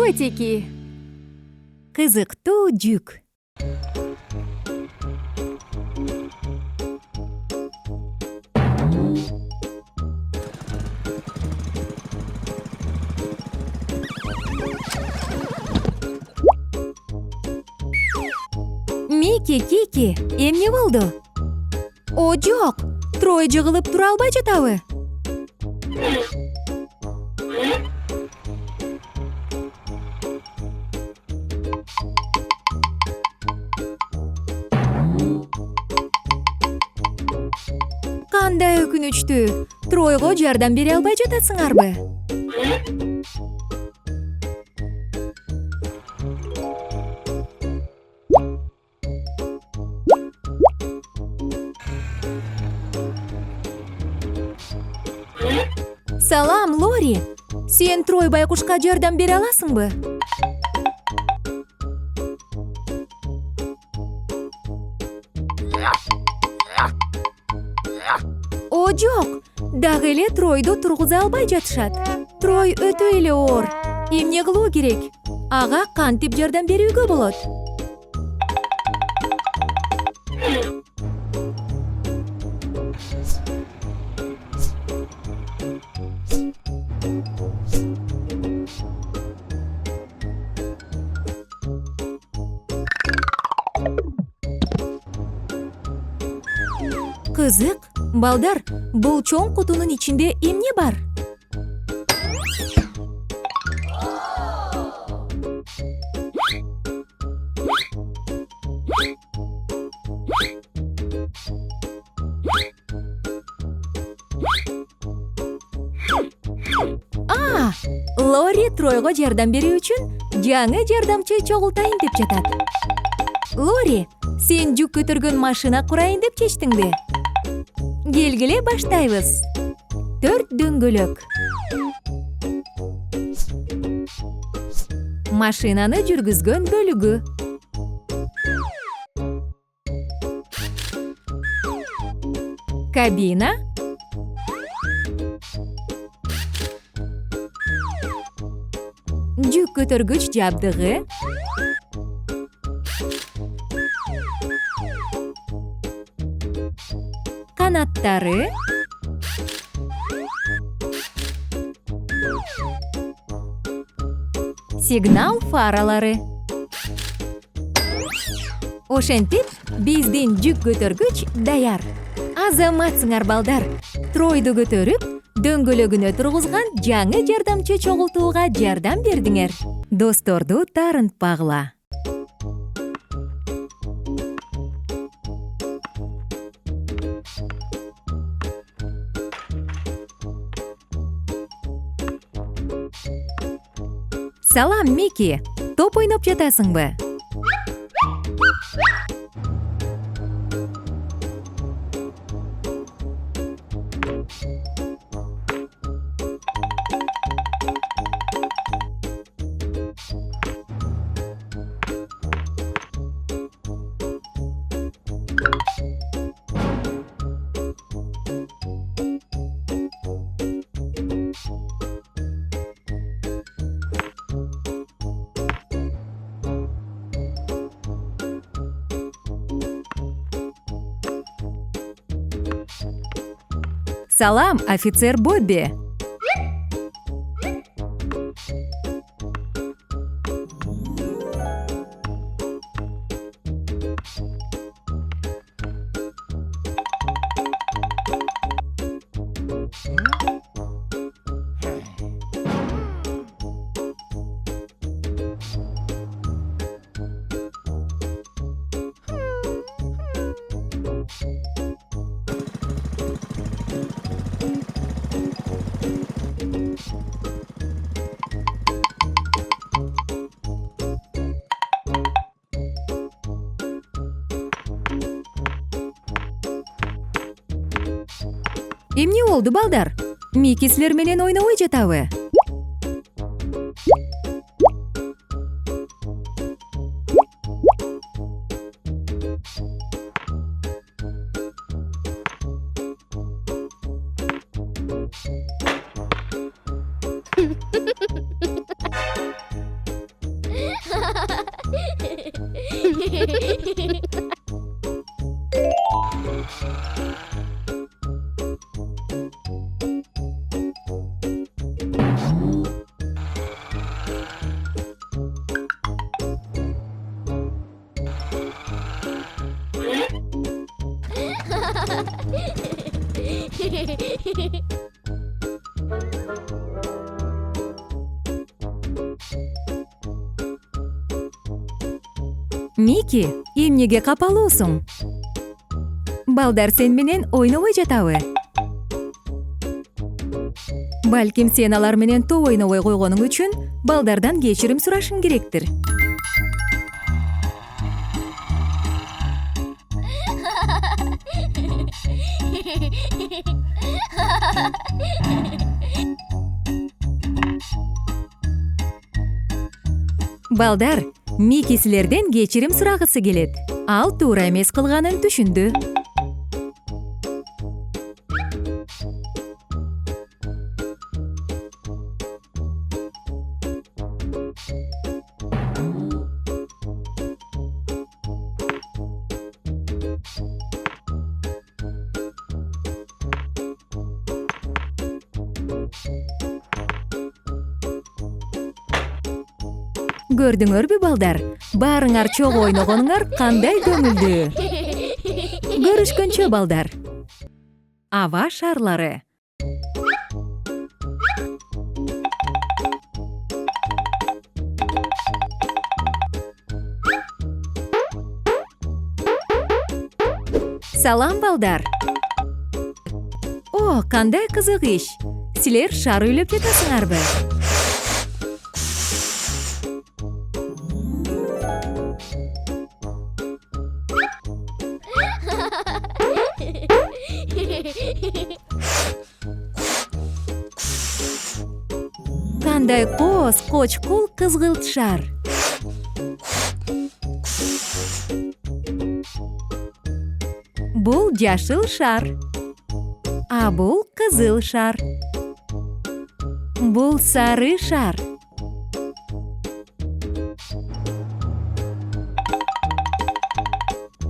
котики. Кызыктуу жүк. Мики, Кики, эмне болду? О, жок, Трой жыгылып тура албай жатабы? Кандай өкүнүчтүү, Тройго жардам бере албай жатасыңарбы? Салам, Лори. Сен Трой байкушка жардам бере аласыңбы? О, жок. Дагы эле Тройду тургуза албай жатышат. Трой өтө эле оор. Эмне кылуу керек? Ага кантип жардам берүүгө болот? Кызык, балдар, бул чоң кутунун ичинде эмне бар? Лори Тройго жардам берүү үчүн жаңы жардамчы чогултайын деп жатат. Лори, сен жүк көтөргөн машина курайын деп чечтиңби? Келгиле баштайбыз. 4 дөңгөлөк. Машинаны жүргүзгөн бөлүгү. Кабина. Жүк көтөргүч жабдыгы. Канаттары. Сигнал фаралары. Ошентип, биздин жүк көтөргүч даяр. Азаматсыңар балдар. Тройду көтөрүп, дөңгөлөгүнө тургузган жаңы жардамчы чогултууга жардам бердиңер. Досторду таарынтпагыла. Салам, Мики. Топ ойноп жатасыңбы? Салам, офицер Бобби. Эмне болду, балдар? Мики силер менен ойнобой жатабы? Мики, эмнеге капалуусуң? Балдар сен менен ойнобой жатабы? Балким сен алар менен топ ойнобой койгонуң үчүн балдардан кечирим сурашың керектир. Балдар, Мики силерден кечирим сурагысы келет. Ал туура эмес кылганын түшүндү. Көрдүңөрбү балдар? Баарыңар чогуу ойногонуңар кандай көңүлдүү. Көрүшкөнчө балдар. Аба шарлары. Салам балдар. О, кандай кызык иш. Силер шар үйлөп жатасыңарбы? Кандай коз, кочкул, кызгылт шар. Бул жашыл шар. А бул кызыл шар. Бул сары шар.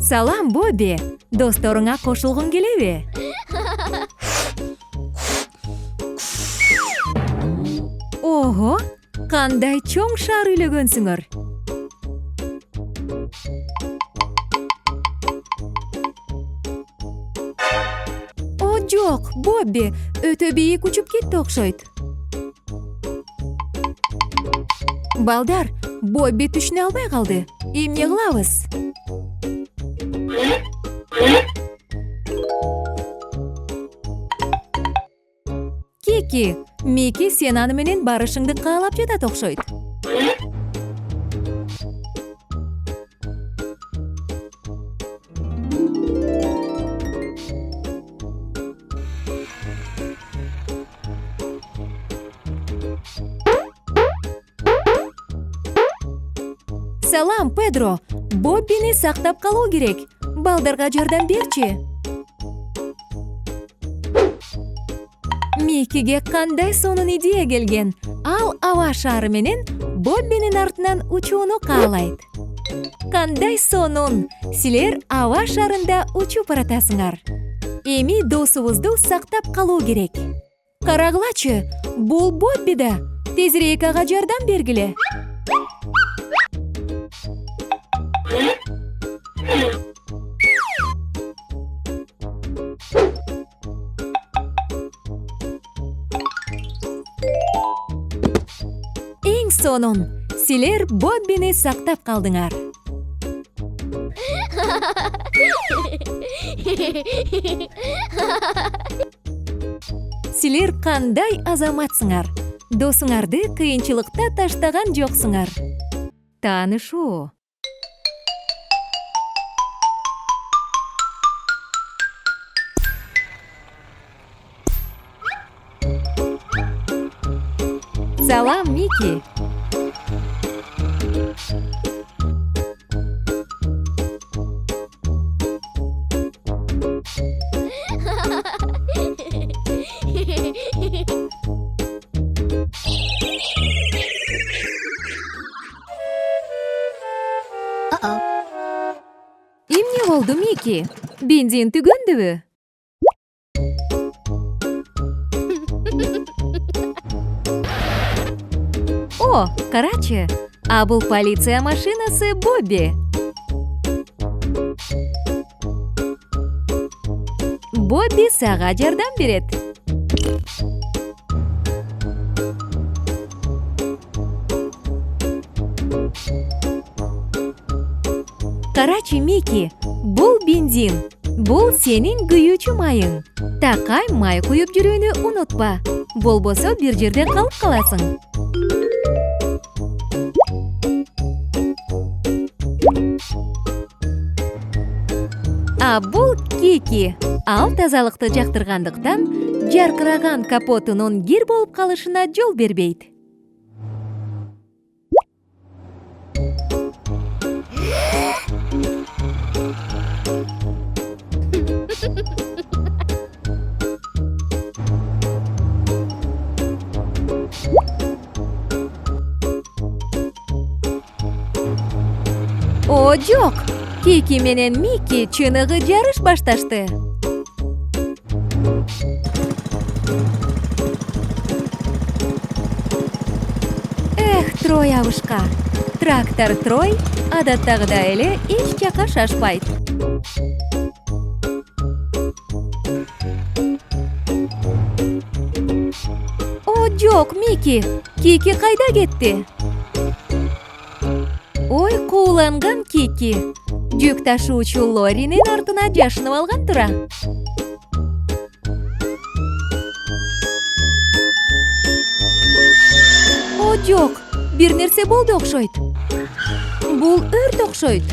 Салам, Бобби. Досторуңа кошулгуң келеби? Ого, кандай чоң шар үйлөгөнсүңөр. О, жок, Бобби, өтө бийик учуп кетти окшойт. Балдар, Бобби түшүнө албай калды. Эмне кылабыз? Кики, Мики сен аны менен барышыңды каалап жатат окшойт. Салам, Педро. Боббини сактап калуу керек. Балдарга жардам берчи. Микиге кандай сонун идея келген. Ал аба шары менен Боббинин артынан учууну каалайт. Кандай сонун! Силер аба шарында учуп баратасыңар. Эми досубузду сактап калуу керек. Карагылачы, бул Бобби да. Тезирээк ага жардам бергиле. Эң сонун, силер Боббини сактап калдыңар. Силер кандай азаматсыңар? Досуңарды кыйынчылыкта таштаган жоксуңар. Таанышуу. Салам, Мики. эмне болду, Мики? Бензин түгөндүбү? О, карачы, а бул полиция машинасы Бобби. Бобби сага жардам берет. Карачы, Мики, бул бензин. Бул сенин күйүүчү майың. Такай май куюп жүрүүнү унутпа. Болбосо бир жерде калып каласың. А бул Кики. Ал тазалыкты жактыргандыктан жаркыраган капотунун кир болуп калышына жол бербейт. О, жок! Кики менен Мики чыныгы жарыш башташты. Эх, Трой абышка. Трактор Трой адаттагыдай эле эч жака шашпайт. О, жок, Мики. Кики кайда кетти? Ой, кууланган Кики. Жүк ташуучу Лоринин артына жашынып алган тура. О, жок, бир нерсе болду окшойт. Бул өрт окшойт.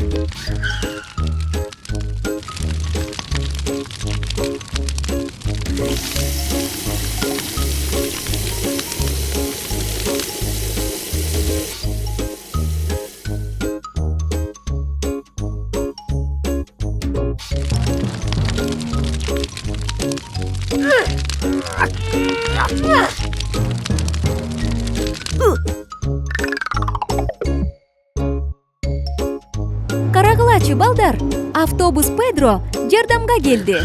Карагылачы, балдар, автобус Педро жардамга келди.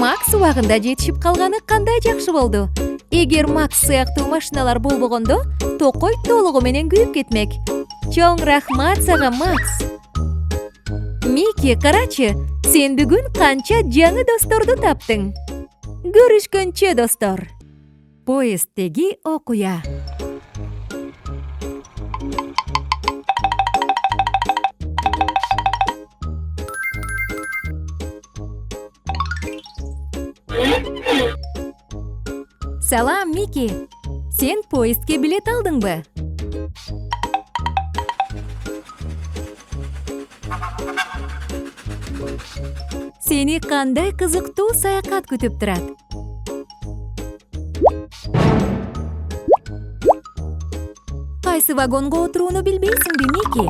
Макс убагында жетишип калганы кандай жакшы болду. Эгер Макс сыяктуу машиналар болбогондо, токой толугу менен күйүп кетмек. Чоң рахмат сага, Макс. Мики, карачы, сен бүгүн канча жаңы досторду таптың. Көрүшкөнчө, достор. Поезддеги окуя. Салам, Мики. Сен поездге билет алдыңбы? Сени кандай кызыктуу саякат күтүп турат? Кайсы вагонго отурууну билбейсиңби, Мики?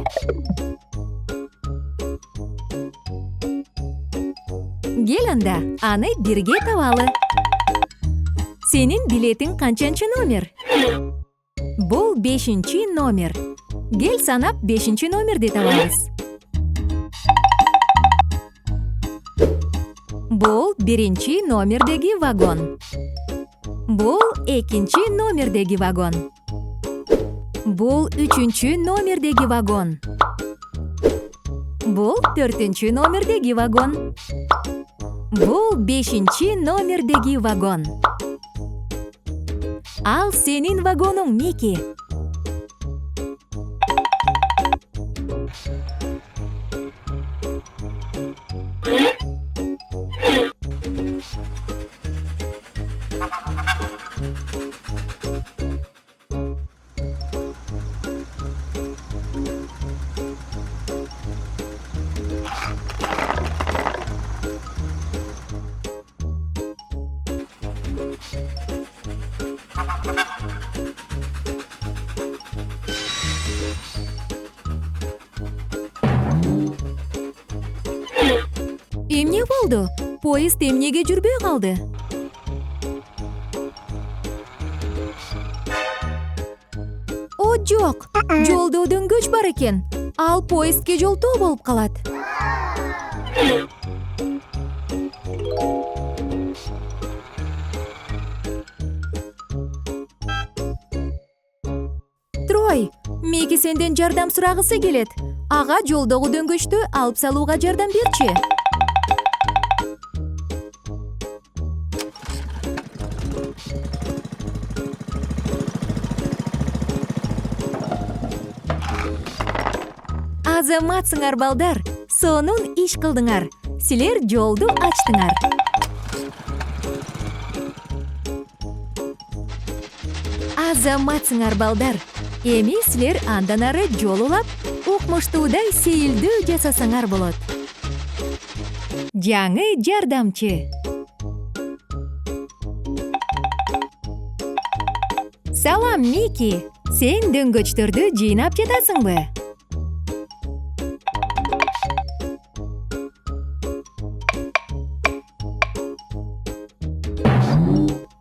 Кел анда, аны бирге табалы. Сенин билетиң канчанчы номер? Бул 5-чи номер. Кел санап 5-чи номерди табабыз. Бул 1-чи номердеги вагон. Бул 2-чи номердеги вагон. Бул 3-чү номердеги вагон. Бул 4-чү номердеги вагон. Бул 5-чи номердеги вагон. Ал сенин вагонуң, Мики. Эмне болду? Поезд эмнеге жүрбөй калды? О, жок. Жолдо дөңгөч бар экен. Ал поездге жолтоо болуп калат. Трой, Мики сенден жардам сурагысы келет. Ага жолдогу дөңгөчтү алып салууга жардам берчи. Азаматсыңар балдар, сонун иш кылдыңар. Силер жолду ачтыңар. Азаматсыңар балдар. Эми силер андан ары жол улап, укмуштуудай сейилдүү жасасаңар болот. Жаңы жардамчы. Салам, Мики. Сен дөңгөчтөрдү жыйнап жатасыңбы?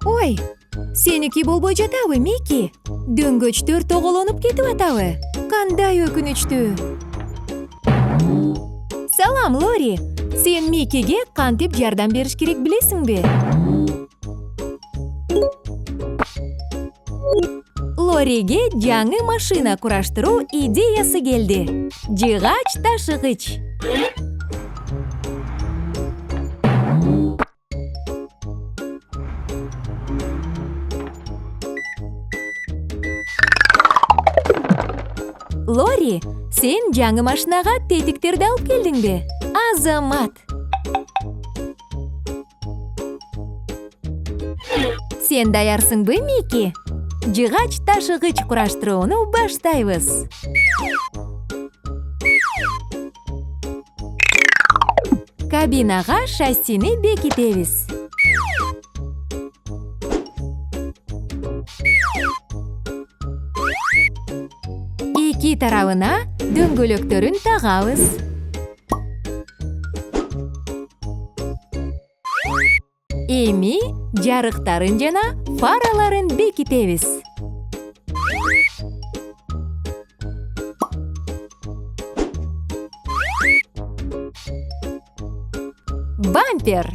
Ой, сеники болбой жатабы, Мики? Дөңгөчтөр тоголонуп кетип атабы? Кандай өкүнүчтүү. Салам, Лори. Сен Микиге кантип жардам бериш керек билесиңби? Лориге жаңы машина кураштыруу идеясы келди. Жыгач ташыгыч. Лори, сен жаңы машинага тетиктерди алып келдиңби? Азамат. Сен даярсыңбы, Мики? Жыгач ташыгыч кураштырууну баштайбыз. Кабинага шассини бекитебиз. Эки тарабына дөңгөлөктөрүн тагабыз. Эми жарыктарын жана фараларын бекитебиз. Бампер.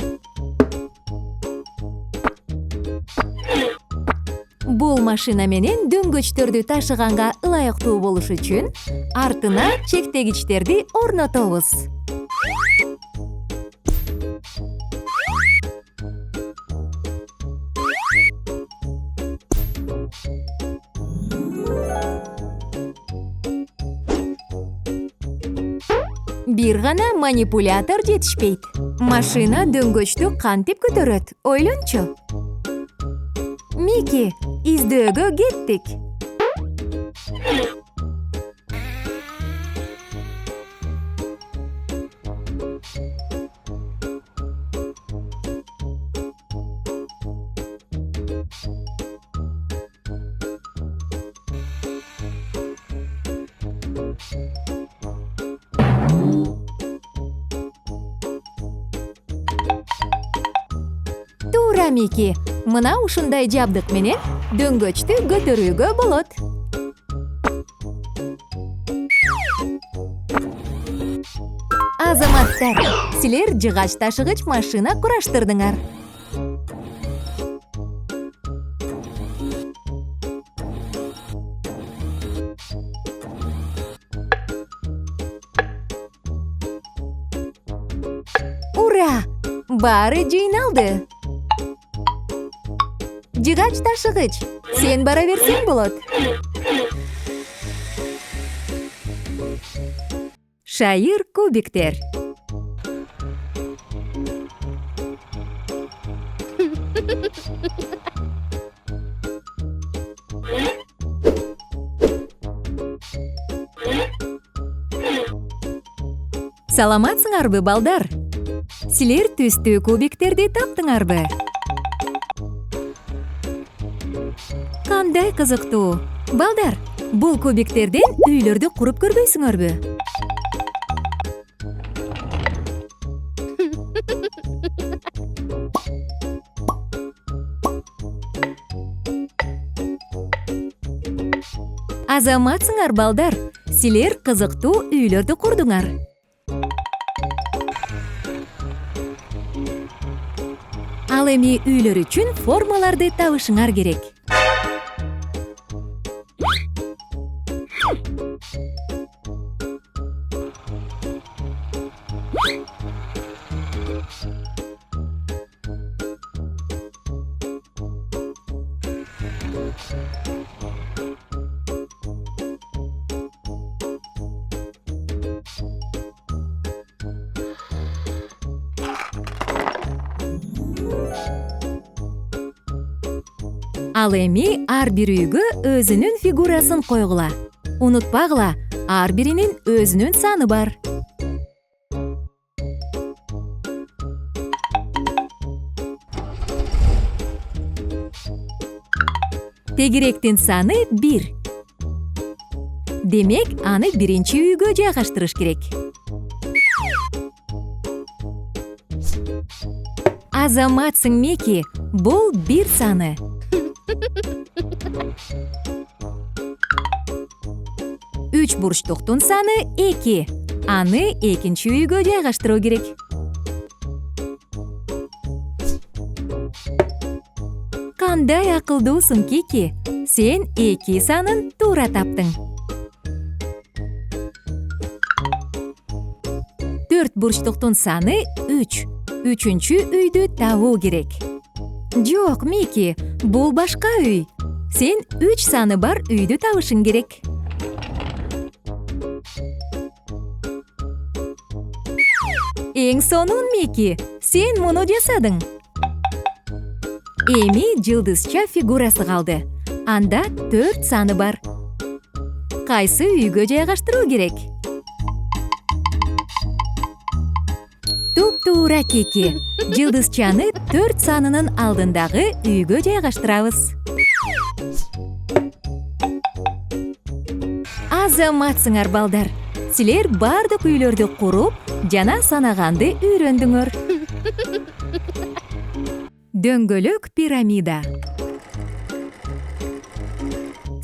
Бул машина менен дөңгөчтөрдү ташыганга ылайыктуу болуш үчүн артына чектегичтерди орнотобуз. Бир гана манипулятор жетишпейт. Машина дөңгөчтү кантип көтөрөт? Ойлончу. Мики, издөөгө кеттик. Туура, Мики. Мына ушундай жабдык менен дөңгөчтү көтөрүүгө болот. Азаматтар, силер жыгач ташыгыч машина кураштырдыңар. Ура! Баары жыйналды. Жыгач ташыгыч, сен бара берсең болот. Шайыр кубиктер. Саламатсыңарбы, балдар? Силер түстүү кубиктерди таптыңарбы? Кандай кызыктуу. Балдар, бул кубиктерден үйлөрдү куруп көрбөйсүңөрбү? Азаматсыңар балдар, силер кызыктуу үйлөрдү курдуңар. Ал эми үйлөр үчүн формаларды табышыңар керек. Ал эми ар бир үйгө өзүнүн фигурасын койгула. Унутпагыла, ар биринин өзүнүн саны бар. Тегеректин саны 1. Демек, аны биринчи үйгө жайгаштырыш керек. Азаматсың Мики, бул 1 саны. Үч бурчтуктун саны 2. Аны экинчи үйгө жайгаштыруу керек. Кандай акылдуусуң, Кики? Сен 2 санын туура таптың. 4 бурчтуктун саны 3. Үчүнчү үйдү табуу керек. Жок, Мики, бул башка үй. Сен 3 саны бар үйдү табышың керек. Эң сонун, Мики, сен муну жасадың. Эми жылдызча фигурасы калды. Анда 4 саны бар. Кайсы үйгө жайгаштыруу керек? Туп-туура, Кики. Жылдызчаны 4 санынын алдындагы үйгө жайгаштырабыз. Азаматсыңар балдар. Силер бардык үйлөрдү куруп, жана санаганды үйрөндүңөр. Дөңгөлөк пирамида.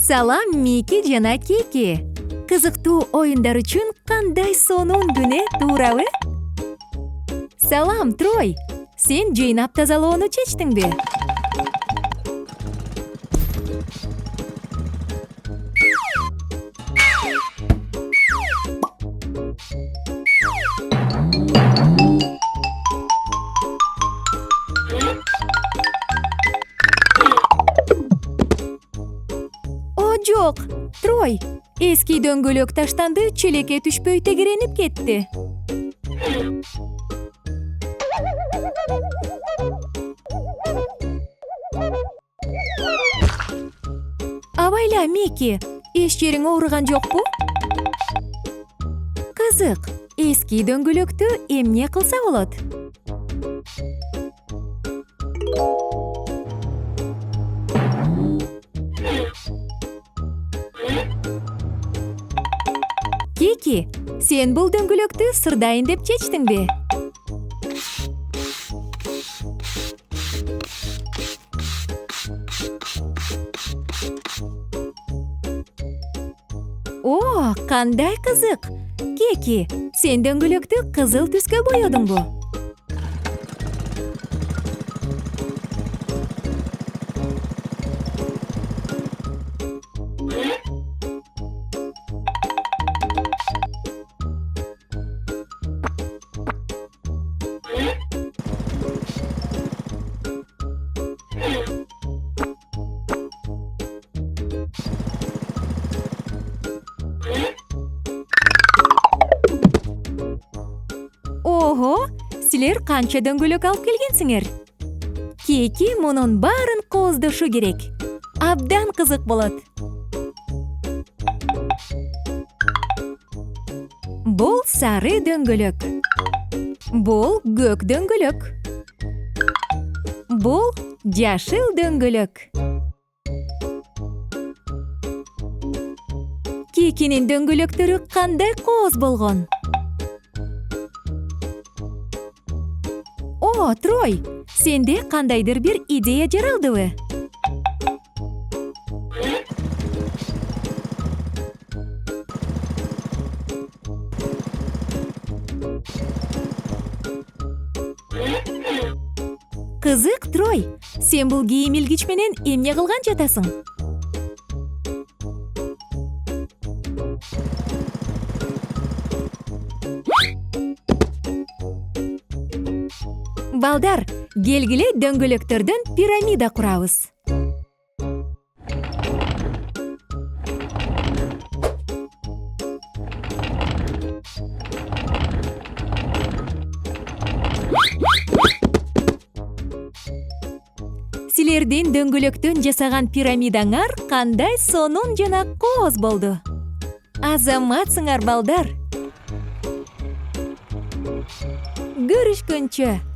Салам, Мики жана Кики. Кызыктуу оюндар үчүн кандай сонун күнү, туурабы? Салам, Трой. Сен жыйнап тазалоону чечтиңби? Жок, Трой, эски дөңгөлөк таштанды, челекке түшпөй тегеренип кетти. Абайла, Мики, эч жериң ооруган жокпу? Кызык, эски дөңгөлөктү эмне кылса болот? Кики, сен бул дөңгөлөктү сырдайын деп чечтиңби? О, кандай кызык! Кики, сен дөңгөлөктү кызыл түскө боёдуңбу? Ого, силер канча дөңгөлөк алып келгенсиңер? Кики мунун баарын кооздошу керек. Абдан кызык болот. Бул сары дөңгөлөк. Бул көк дөңгөлөк. Бул жашыл дөңгөлөк. Кикинин дөңгөлөктөрү кандай кооз болгон? О, Трой, сенде кандайдыр бир идея жаралдыбы? Кызык, Трой. Сен бул кийим илгич менен эмне кылган жатасың? Балдар, келгиле дөңгөлөктөрдөн пирамида курабыз. Силердин дөңгөлөктөн жасаган пирамидаңар кандай сонун жана кооз болду. Азаматсыңар, балдар. Көрүшкөнчө.